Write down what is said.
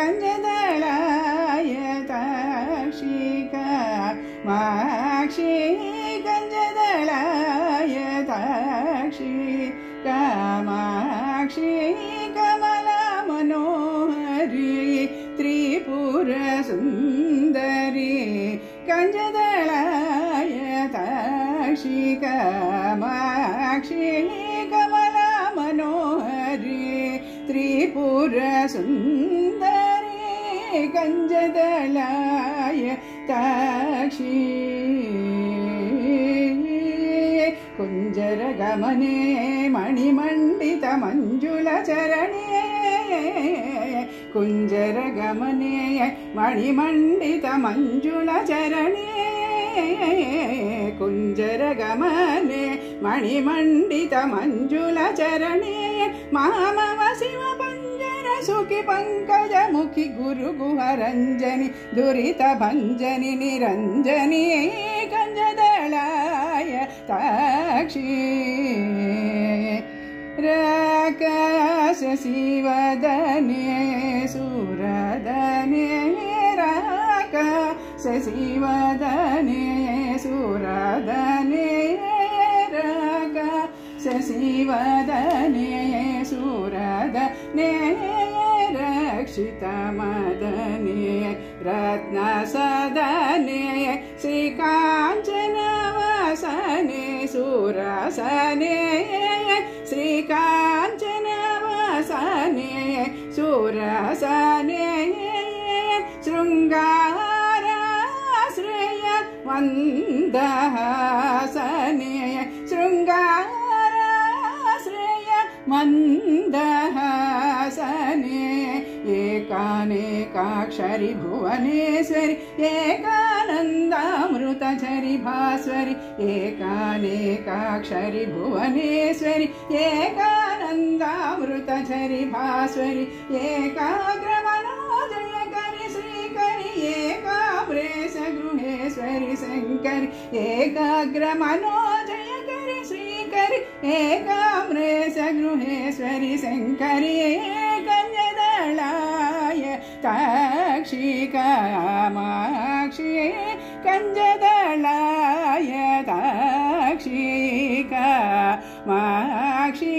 गञ्जदलाय ताक्षी कामाक्षी गञ्जदलाय ताक्षी कामाक्षी कमला मनोहरी त्रिपुरसुन्दरी गञ्जदलाय ताक्षी कामाक्षी कमला मनोहरी त्रिपुरसुन्दरी गञ्जदलाय ताक्षी कुञ्जरगमने मणिमण्डितमञ्जुलचरणे कुञ्जरगमने मणिमण्डितमञ्जुलचरणे कुञ्जरगमने मणिमण्डितमञ्जुलचरणे मामव शिवपञ्जरसुखि पङ्कजमुखि गुरुगुहरञ्जनि दुरितभञ्जनि निरञ्जनि गञ्जदलाय ताक्षी राकाशशिवदने सुरदने राकाशशिवदने सुरदने राकाशशिवदने सुरदने रक्षितमदने रत्नसदने श्रीकाञ्चनवासने सुरसने श्रीकाञ्चनवासने सुरसने शृङ्गाराश्रय मन्दहासने शृङ्गाराश्रय मन्दहासने एकानेकाक्षरि भुवनेश्वरि एकानन्दामृतझरि भास्वरि एकानेकाक्षरि भुवनेश्वरि एकानन्दामृतझरि भास्वरि एकाग्रमनोजयकरि श्रीकरि एकाम्रेश गृहेश्वरि शङ्करि एकाग्रमनोजयकरि श्रीकरि एकाम्रेश गृहेश्वरि शङ्करि गञ्जदलाय ताक्षी कामाक्षी गञ्जदलाय ताक्षी कामाक्षी